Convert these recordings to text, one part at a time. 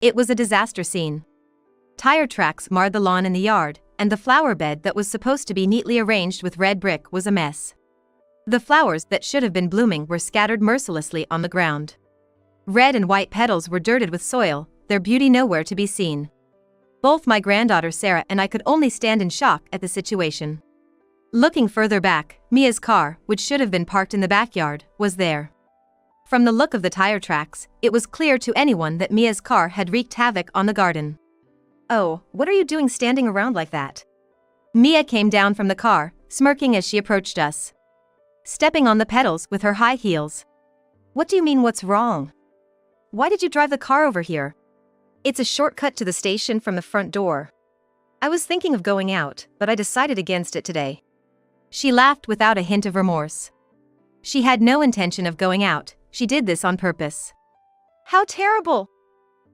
It was a disaster scene. Tire tracks marred the lawn in the yard, and the flower bed that was supposed to be neatly arranged with red brick was a mess. The flowers that should have been blooming were scattered mercilessly on the ground. Red and white petals were dirted with soil, their beauty nowhere to be seen. Both my granddaughter Sarah and I could only stand in shock at the situation. Looking further back, Mia's car, which should have been parked in the backyard, was there. From the look of the tire tracks, it was clear to anyone that Mia's car had wreaked havoc on the garden. "Oh, what are you doing standing around like that?" Mia came down from the car, smirking as she approached us, stepping on the pedals with her high heels. "What do you mean, what's wrong? Why did you drive the car over here? It's a shortcut to the station from the front door. I was thinking of going out, but I decided against it today." She laughed without a hint of remorse. She had no intention of going out, she did this on purpose. "How terrible!"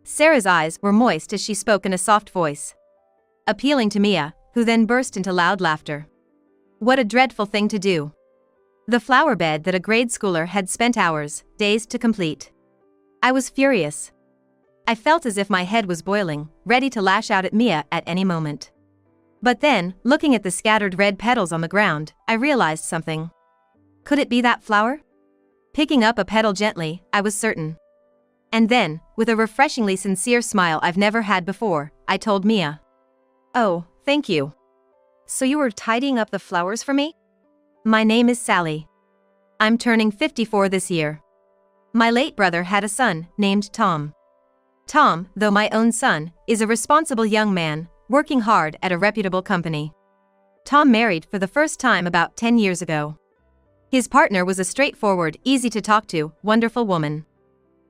Sarah's eyes were moist as she spoke in a soft voice, appealing to Mia, who then burst into loud laughter. What a dreadful thing to do. The flower bed that a grade schooler had spent hours, days to complete. I was furious. I felt as if my head was boiling, ready to lash out at Mia at any moment. But then, looking at the scattered red petals on the ground, I realized something. Could it be that flower? Picking up a petal gently, I was certain. And then, with a refreshingly sincere smile I've never had before, I told Mia. "Oh, thank you. So you were tidying up the flowers for me?" "My name is Sally. I'm turning 54 this year. My late brother had a son named Tom. Tom, though my own son, is a responsible young man, working hard at a reputable company. Tom married for the first time about 10 years ago. His partner was a straightforward, easy-to-talk-to, wonderful woman.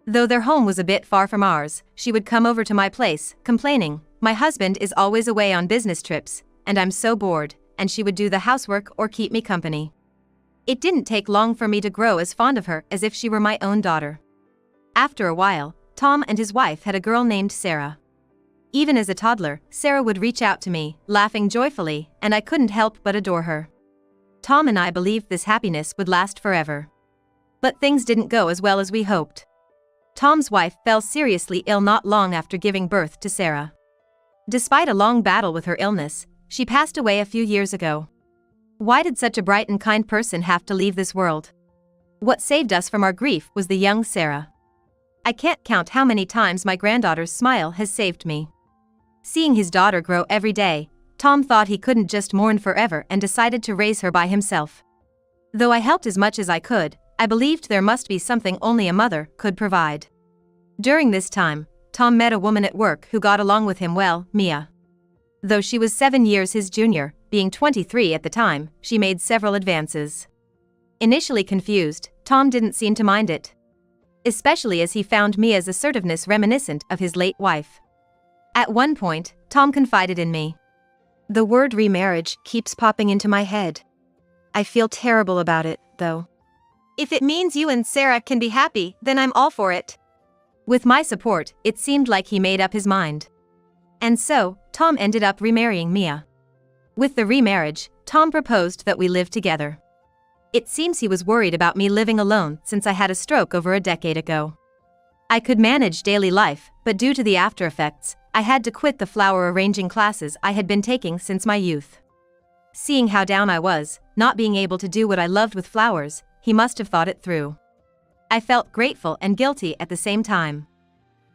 Though their home was a bit far from ours, she would come over to my place, complaining, 'My husband is always away on business trips, and I'm so bored,' and she would do the housework or keep me company. It didn't take long for me to grow as fond of her as if she were my own daughter. After a while, Tom and his wife had a girl named Sarah. Even as a toddler, Sarah would reach out to me, laughing joyfully, and I couldn't help but adore her. Tom and I believed this happiness would last forever. But things didn't go as well as we hoped. Tom's wife fell seriously ill not long after giving birth to Sarah. Despite a long battle with her illness, she passed away a few years ago. Why did such a bright and kind person have to leave this world? What saved us from our grief was the young Sarah. I can't count how many times my granddaughter's smile has saved me. Seeing his daughter grow every day, Tom thought he couldn't just mourn forever and decided to raise her by himself. Though I helped as much as I could, I believed there must be something only a mother could provide. During this time, Tom met a woman at work who got along with him well, Mia. Though she was 7 years his junior, being 23 at the time, she made several advances. Initially confused, Tom didn't seem to mind it, especially as he found Mia's assertiveness reminiscent of his late wife. At one point, Tom confided in me. "The word remarriage keeps popping into my head. I feel terrible about it, though. If it means you and Sarah can be happy, then I'm all for it." With my support, it seemed like he made up his mind. And so, Tom ended up remarrying Mia. With the remarriage, Tom proposed that we live together. It seems he was worried about me living alone since I had a stroke over a decade ago. I could manage daily life, but due to the after effects, I had to quit the flower arranging classes I had been taking since my youth. Seeing how down I was, not being able to do what I loved with flowers, he must have thought it through. I felt grateful and guilty at the same time.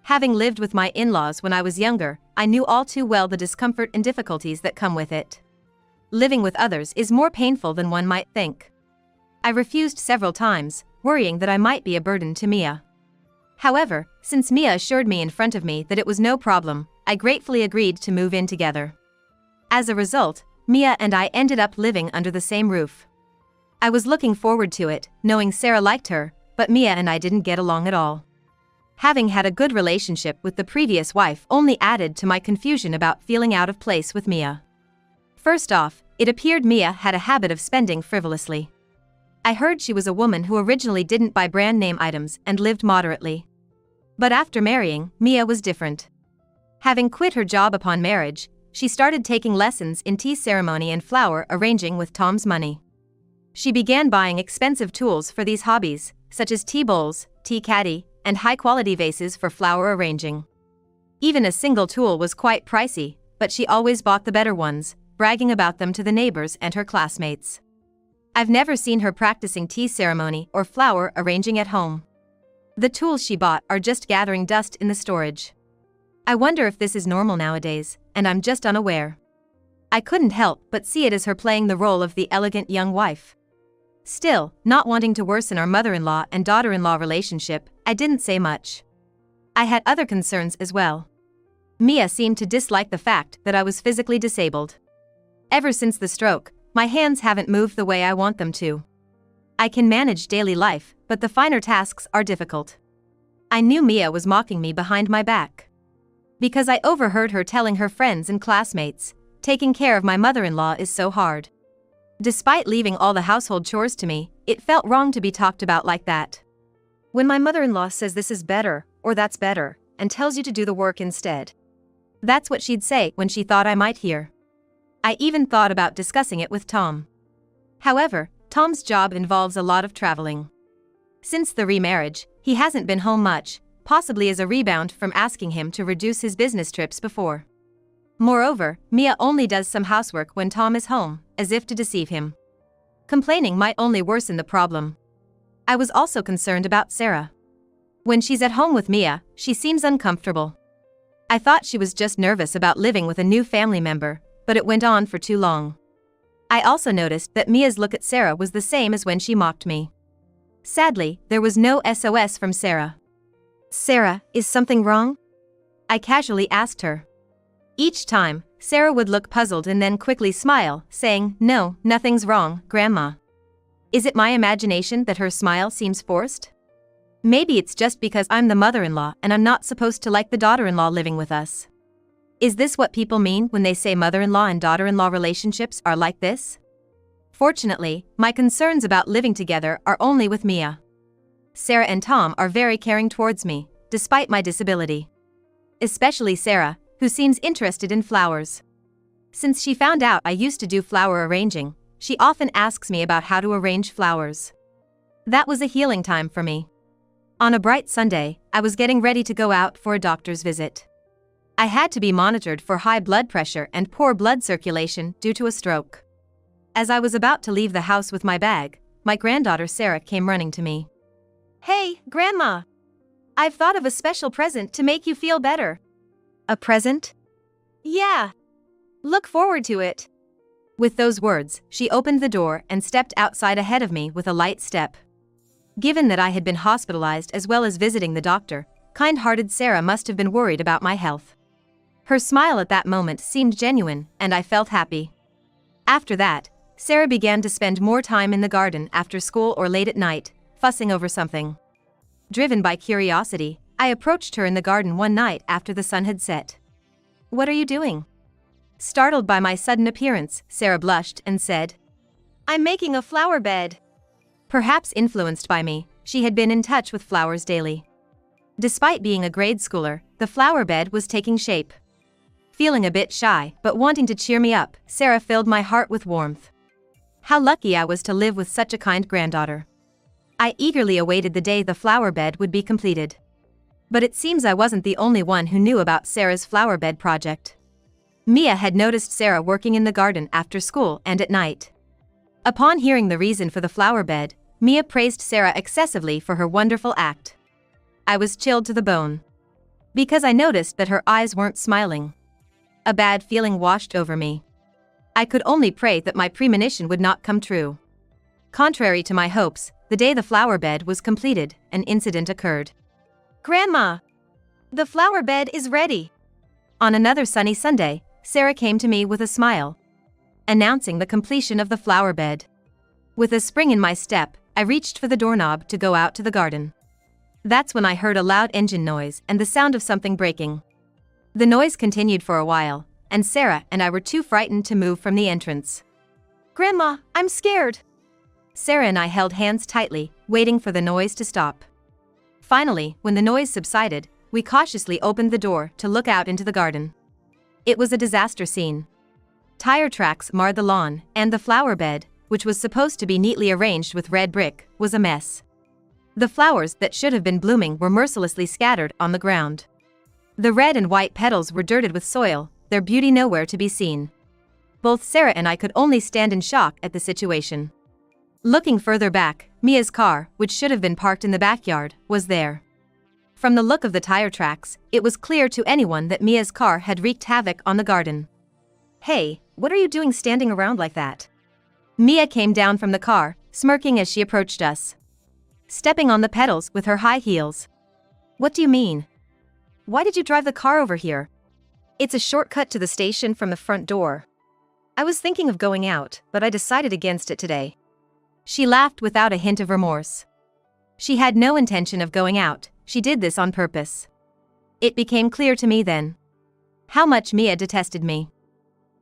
Having lived with my in-laws when I was younger, I knew all too well the discomfort and difficulties that come with it. Living with others is more painful than one might think. I refused several times, worrying that I might be a burden to Mia. However, since Mia assured me in front of me that it was no problem, I gratefully agreed to move in together. As a result, Mia and I ended up living under the same roof. I was looking forward to it, knowing Sarah liked her, but Mia and I didn't get along at all. Having had a good relationship with the previous wife only added to my confusion about feeling out of place with Mia. First off, it appeared Mia had a habit of spending frivolously. I heard she was a woman who originally didn't buy brand name items and lived moderately. But after marrying, Mia was different. Having quit her job upon marriage, she started taking lessons in tea ceremony and flower arranging with Tom's money. She began buying expensive tools for these hobbies, such as tea bowls, tea caddy, and high-quality vases for flower arranging. Even a single tool was quite pricey, but she always bought the better ones, bragging about them to the neighbors and her classmates. I've never seen her practicing tea ceremony or flower arranging at home. The tools she bought are just gathering dust in the storage. I wonder if this is normal nowadays, and I'm just unaware. I couldn't help but see it as her playing the role of the elegant young wife. Still, not wanting to worsen our mother-in-law and daughter-in-law relationship, I didn't say much. I had other concerns as well. Mia seemed to dislike the fact that I was physically disabled. Ever since the stroke, my hands haven't moved the way I want them to. I can manage daily life, but the finer tasks are difficult. I knew Mia was mocking me behind my back. Because I overheard her telling her friends and classmates, taking care of my mother-in-law is so hard. Despite leaving all the household chores to me, it felt wrong to be talked about like that. When my mother-in-law says this is better, or that's better, and tells you to do the work instead. That's what she'd say when she thought I might hear. I even thought about discussing it with Tom. However, Tom's job involves a lot of traveling. Since the remarriage, he hasn't been home much, possibly as a rebound from asking him to reduce his business trips before. Moreover, Mia only does some housework when Tom is home, as if to deceive him. Complaining might only worsen the problem. I was also concerned about Sarah. When she's at home with Mia, she seems uncomfortable. I thought she was just nervous about living with a new family member, but it went on for too long. I also noticed that Mia's look at Sarah was the same as when she mocked me. Sadly, there was no SOS from Sarah. "Sarah, is something wrong?" I casually asked her. Each time, Sarah would look puzzled and then quickly smile, saying, "No, nothing's wrong, Grandma." Is it my imagination that her smile seems forced? Maybe it's just because I'm the mother-in-law and I'm not supposed to like the daughter-in-law living with us. Is this what people mean when they say mother-in-law and daughter-in-law relationships are like this? Fortunately, my concerns about living together are only with Mia. Sarah and Tom are very caring towards me, despite my disability. Especially Sarah, who seems interested in flowers. Since she found out I used to do flower arranging, she often asks me about how to arrange flowers. That was a healing time for me. On a bright Sunday, I was getting ready to go out for a doctor's visit. I had to be monitored for high blood pressure and poor blood circulation due to a stroke. As I was about to leave the house with my bag, my granddaughter Sarah came running to me. "Hey, Grandma! I've thought of a special present to make you feel better." "A present?" "Yeah. Look forward to it." With those words, she opened the door and stepped outside ahead of me with a light step. Given that I had been hospitalized as well as visiting the doctor, kind-hearted Sarah must have been worried about my health. Her smile at that moment seemed genuine, and I felt happy. After that, Sarah began to spend more time in the garden after school or late at night, fussing over something. Driven by curiosity, I approached her in the garden one night after the sun had set. "What are you doing?" Startled by my sudden appearance, Sarah blushed and said, "I'm making a flower bed." Perhaps influenced by me, she had been in touch with flowers daily. Despite being a grade schooler, the flower bed was taking shape. Feeling a bit shy, but wanting to cheer me up, Sarah filled my heart with warmth. How lucky I was to live with such a kind granddaughter. I eagerly awaited the day the flower bed would be completed. But it seems I wasn't the only one who knew about Sarah's flower bed project. Mia had noticed Sarah working in the garden after school and at night. Upon hearing the reason for the flower bed, Mia praised Sarah excessively for her wonderful act. I was chilled to the bone. Because I noticed that her eyes weren't smiling. A bad feeling washed over me. I could only pray that my premonition would not come true. Contrary to my hopes, the day the flower bed was completed, an incident occurred. "Grandma! The flower bed is ready." On another sunny Sunday, Sarah came to me with a smile, announcing the completion of the flower bed. With a spring in my step, I reached for the doorknob to go out to the garden. That's when I heard a loud engine noise and the sound of something breaking. The noise continued for a while, and Sarah and I were too frightened to move from the entrance. "Grandma, I'm scared." Sarah and I held hands tightly, waiting for the noise to stop. Finally, when the noise subsided, we cautiously opened the door to look out into the garden. It was a disaster scene. Tire tracks marred the lawn, and the flower bed, which was supposed to be neatly arranged with red brick, was a mess. The flowers that should have been blooming were mercilessly scattered on the ground. The red and white petals were dirted with soil, their beauty nowhere to be seen. Both Sarah and I could only stand in shock at the situation. Looking further back, Mia's car, which should have been parked in the backyard, was there. From the look of the tire tracks, it was clear to anyone that Mia's car had wreaked havoc on the garden. "Hey, what are you doing standing around like that?" Mia came down from the car, smirking as she approached us. Stepping on the pedals with her high heels. "What do you mean? Why did you drive the car over here? It's a shortcut to the station from the front door. I was thinking of going out, but I decided against it today." She laughed without a hint of remorse. She had no intention of going out, she did this on purpose. It became clear to me then how much Mia detested me.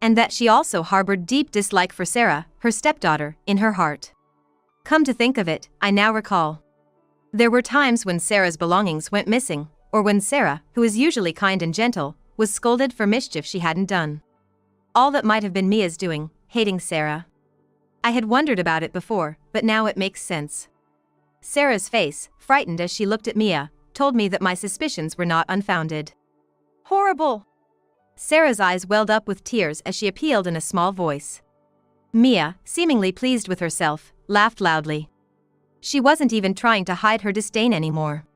And that she also harbored deep dislike for Sarah, her stepdaughter, in her heart. Come to think of it, I now recall. There were times when Sarah's belongings went missing, or when Sarah, who is usually kind and gentle, was scolded for mischief she hadn't done. All that might have been Mia's doing, hating Sarah. I had wondered about it before, but now it makes sense. Sarah's face, frightened as she looked at Mia, told me that my suspicions were not unfounded. "Horrible!" Sarah's eyes welled up with tears as she appealed in a small voice. Mia, seemingly pleased with herself, laughed loudly. She wasn't even trying to hide her disdain anymore.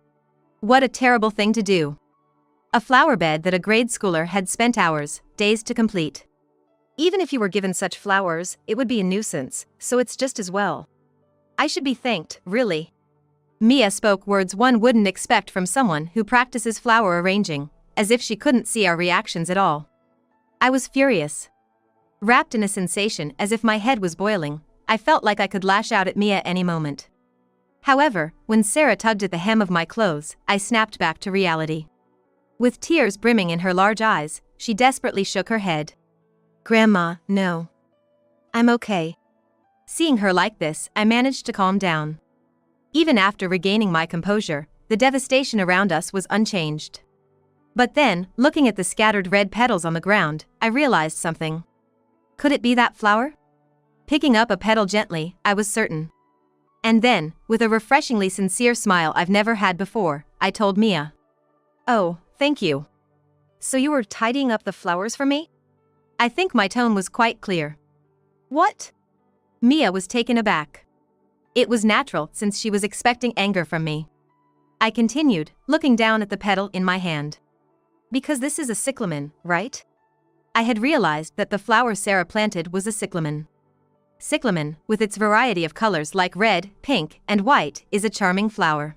What a terrible thing to do. A flower bed that a grade schooler had spent hours, days to complete. Even if you were given such flowers, it would be a nuisance, so it's just as well. I should be thanked, really. Mia spoke words one wouldn't expect from someone who practices flower arranging, as if she couldn't see our reactions at all. I was furious. Wrapped in a sensation as if my head was boiling, I felt like I could lash out at Mia any moment. However, when Sarah tugged at the hem of my clothes, I snapped back to reality. With tears brimming in her large eyes, she desperately shook her head. "Grandma, no. I'm okay." Seeing her like this, I managed to calm down. Even after regaining my composure, the devastation around us was unchanged. But then, looking at the scattered red petals on the ground, I realized something. Could it be that flower? Picking up a petal gently, I was certain. And then, with a refreshingly sincere smile I've never had before, I told Mia. "Oh, thank you. So you were tidying up the flowers for me?" I think my tone was quite clear. "What?" Mia was taken aback. It was natural since she was expecting anger from me. I continued, looking down at the petal in my hand. "Because this is a cyclamen, right?" I had realized that the flower Sarah planted was a cyclamen. Cyclamen, with its variety of colors like red, pink, and white, is a charming flower.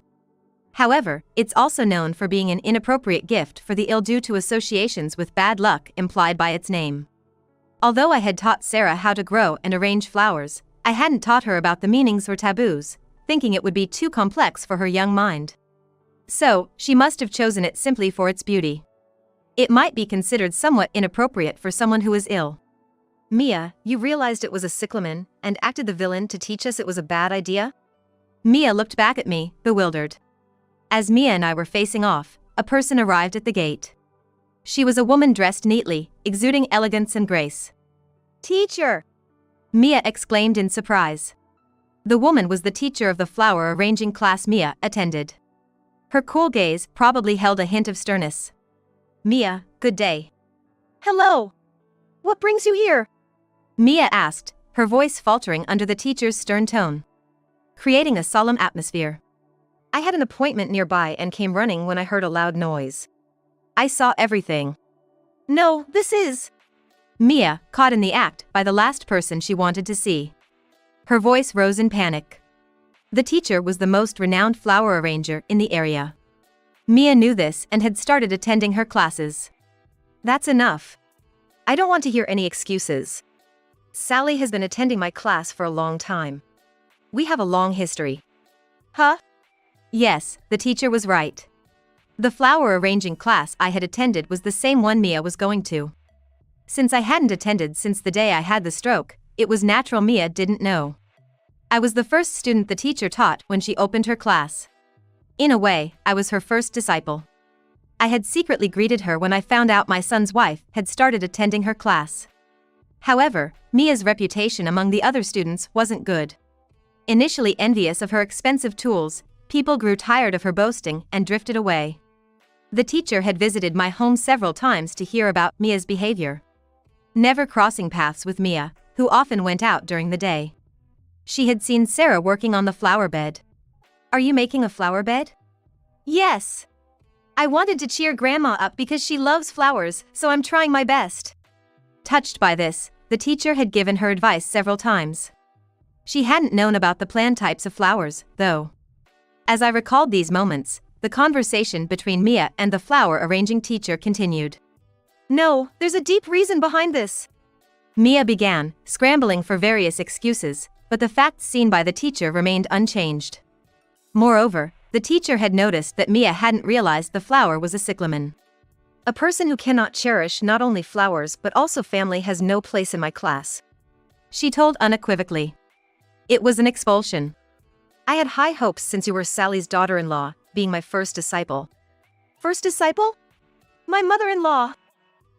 However, it's also known for being an inappropriate gift for the ill due to associations with bad luck implied by its name. Although I had taught Sarah how to grow and arrange flowers, I hadn't taught her about the meanings or taboos, thinking it would be too complex for her young mind. So, she must have chosen it simply for its beauty. It might be considered somewhat inappropriate for someone who is ill. "Mia, you realized it was a cyclamen, and acted the villain to teach us it was a bad idea?" Mia looked back at me, bewildered. As Mia and I were facing off, a person arrived at the gate. She was a woman dressed neatly, exuding elegance and grace. "Teacher!" Mia exclaimed in surprise. The woman was the teacher of the flower arranging class Mia attended. Her cool gaze probably held a hint of sternness. "Mia, good day." "Hello. What brings you here?" Mia asked, her voice faltering under the teacher's stern tone, creating a solemn atmosphere. "I had an appointment nearby and came running when I heard a loud noise. I saw everything." "No, this is..." Mia, caught in the act by the last person she wanted to see. Her voice rose in panic. The teacher was the most renowned flower arranger in the area. Mia knew this and had started attending her classes. "That's enough. I don't want to hear any excuses. Sally has been attending my class for a long time. We have a long history." "Huh?" Yes, the teacher was right. The flower arranging class I had attended was the same one Mia was going to. Since I hadn't attended since the day I had the stroke, it was natural Mia didn't know. I was the first student the teacher taught when she opened her class. In a way, I was her first disciple. I had secretly greeted her when I found out my son's wife had started attending her class. However, Mia's reputation among the other students wasn't good. Initially envious of her expensive tools, people grew tired of her boasting and drifted away. The teacher had visited my home several times to hear about Mia's behavior. Never crossing paths with Mia, who often went out during the day. She had seen Sarah working on the flower bed. "Are you making a flower bed?" "Yes. I wanted to cheer Grandma up because she loves flowers, so I'm trying my best." Touched by this, the teacher had given her advice several times. She hadn't known about the plant types of flowers, though. As I recalled these moments, the conversation between Mia and the flower arranging teacher continued. "No, there's a deep reason behind this," Mia began, scrambling for various excuses, but the facts seen by the teacher remained unchanged. Moreover, the teacher had noticed that Mia hadn't realized the flower was a cyclamen. "A person who cannot cherish not only flowers but also family has no place in my class," she told unequivocally. It was an expulsion. "I had high hopes since you were Sally's daughter-in-law, being my first disciple." "First disciple? My mother-in-law."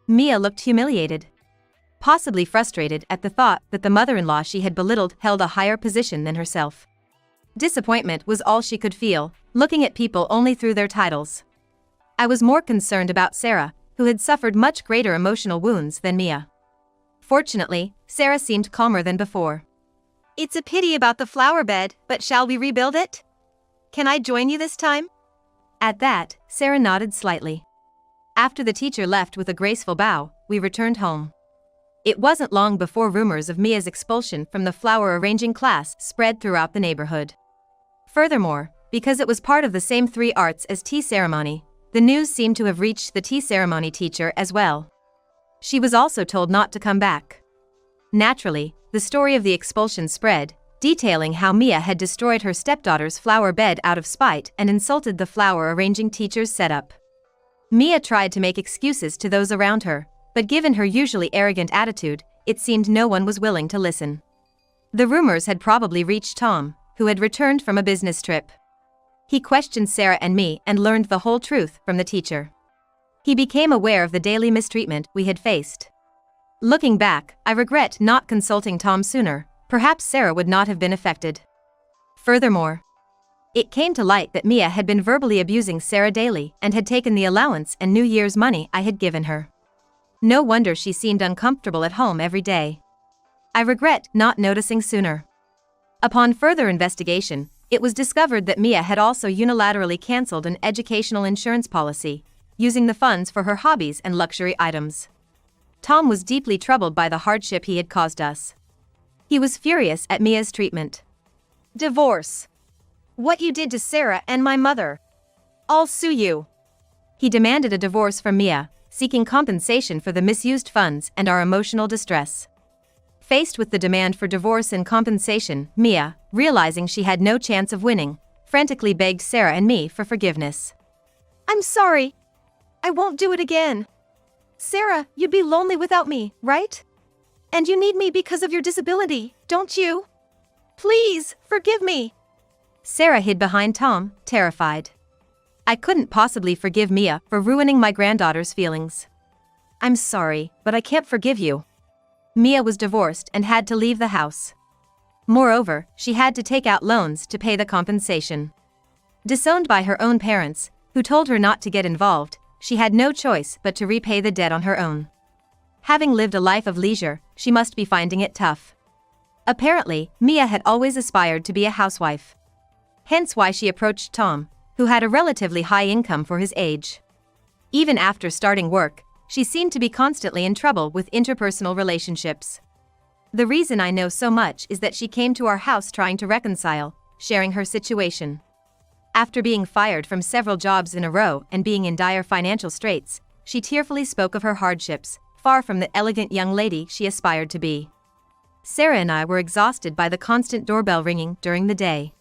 Mia looked humiliated. Possibly frustrated at the thought that the mother-in-law she had belittled held a higher position than herself. Disappointment was all she could feel, looking at people only through their titles. I was more concerned about Sarah, who had suffered much greater emotional wounds than Mia. Fortunately, Sarah seemed calmer than before. "It's a pity about the flower bed, but shall we rebuild it? Can I join you this time?" At that, Sarah nodded slightly. After the teacher left with a graceful bow, we returned home. It wasn't long before rumors of Mia's expulsion from the flower arranging class spread throughout the neighborhood. Furthermore, because it was part of the same 3 arts as tea ceremony, the news seemed to have reached the tea ceremony teacher as well. She was also told not to come back. Naturally, the story of the expulsion spread, detailing how Mia had destroyed her stepdaughter's flower bed out of spite and insulted the flower arranging teacher's setup. Mia tried to make excuses to those around her, but given her usually arrogant attitude, it seemed no one was willing to listen. The rumors had probably reached Tom, who had returned from a business trip. He questioned Sarah and me and learned the whole truth from the teacher. He became aware of the daily mistreatment we had faced. Looking back, I regret not consulting Tom sooner. Perhaps Sarah would not have been affected. Furthermore, it came to light that Mia had been verbally abusing Sarah daily and had taken the allowance and New Year's money I had given her. No wonder she seemed uncomfortable at home every day. I regret not noticing sooner. Upon further investigation, it was discovered that Mia had also unilaterally cancelled an educational insurance policy, using the funds for her hobbies and luxury items. Tom was deeply troubled by the hardship he had caused us. He was furious at Mia's treatment. "Divorce. What you did to Sarah and my mother. I'll sue you." He demanded a divorce from Mia, seeking compensation for the misused funds and our emotional distress. Faced with the demand for divorce and compensation, Mia, realizing she had no chance of winning, frantically begged Sarah and me for forgiveness. "I'm sorry. I won't do it again. Sarah, you'd be lonely without me, right? And you need me because of your disability, don't you? Please, forgive me." Sarah hid behind Tom, terrified. I couldn't possibly forgive Mia for ruining my granddaughter's feelings. "I'm sorry, but I can't forgive you." Mia was divorced and had to leave the house. Moreover, she had to take out loans to pay the compensation. Disowned by her own parents, who told her not to get involved, she had no choice but to repay the debt on her own. Having lived a life of leisure, she must be finding it tough. Apparently, Mia had always aspired to be a housewife. Hence why she approached Tom, who had a relatively high income for his age. Even after starting work, she seemed to be constantly in trouble with interpersonal relationships. The reason I know so much is that she came to our house trying to reconcile, sharing her situation. After being fired from several jobs in a row and being in dire financial straits, she tearfully spoke of her hardships, far from the elegant young lady she aspired to be. Sarah and I were exhausted by the constant doorbell ringing during the day.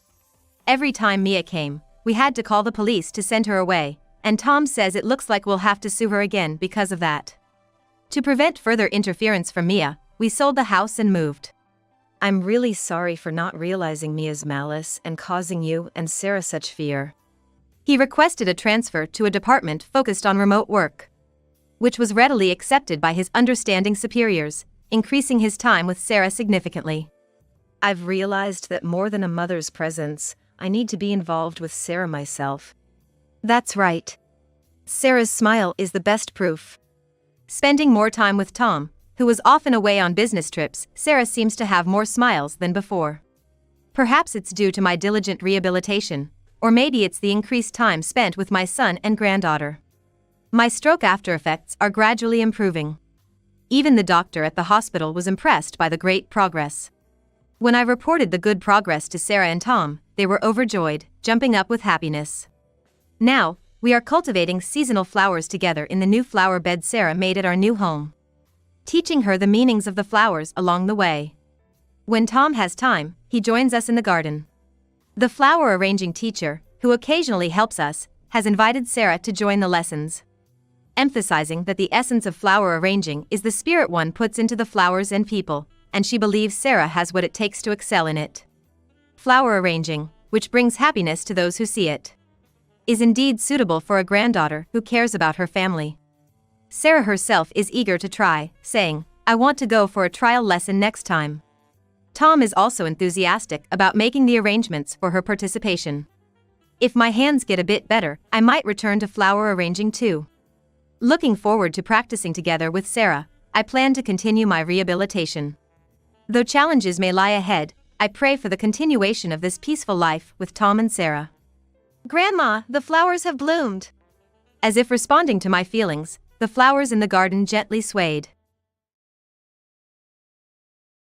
Every time Mia came, we had to call the police to send her away, and Tom says it looks like we'll have to sue her again because of that. To prevent further interference from Mia, we sold the house and moved. "I'm really sorry for not realizing Mia's malice and causing you and Sarah such fear." He requested a transfer to a department focused on remote work, which was readily accepted by his understanding superiors, increasing his time with Sarah significantly. "I've realized that more than a mother's presence, I need to be involved with Sarah myself." "That's right. Sarah's smile is the best proof. Spending more time with Tom, who was often away on business trips, Sarah seems to have more smiles than before. Perhaps it's due to my diligent rehabilitation, or maybe it's the increased time spent with my son and granddaughter. My stroke after effects are gradually improving. Even the doctor at the hospital was impressed by the great progress. When I reported the good progress to Sarah and Tom, they were overjoyed, jumping up with happiness. Now, we are cultivating seasonal flowers together in the new flower bed Sarah made at our new home, teaching her the meanings of the flowers along the way. When Tom has time, he joins us in the garden. The flower arranging teacher, who occasionally helps us, has invited Sarah to join the lessons, emphasizing that the essence of flower arranging is the spirit one puts into the flowers and people, and she believes Sarah has what it takes to excel in it. Flower arranging, which brings happiness to those who see it, is indeed suitable for a granddaughter who cares about her family. Sarah herself is eager to try, saying, "I want to go for a trial lesson next time." Tom is also enthusiastic about making the arrangements for her participation. If my hands get a bit better, I might return to flower arranging too. Looking forward to practicing together with Sarah, I plan to continue my rehabilitation. Though challenges may lie ahead, I pray for the continuation of this peaceful life with Tom and Sarah. "Grandma, the flowers have bloomed." As if responding to my feelings, the flowers in the garden gently swayed.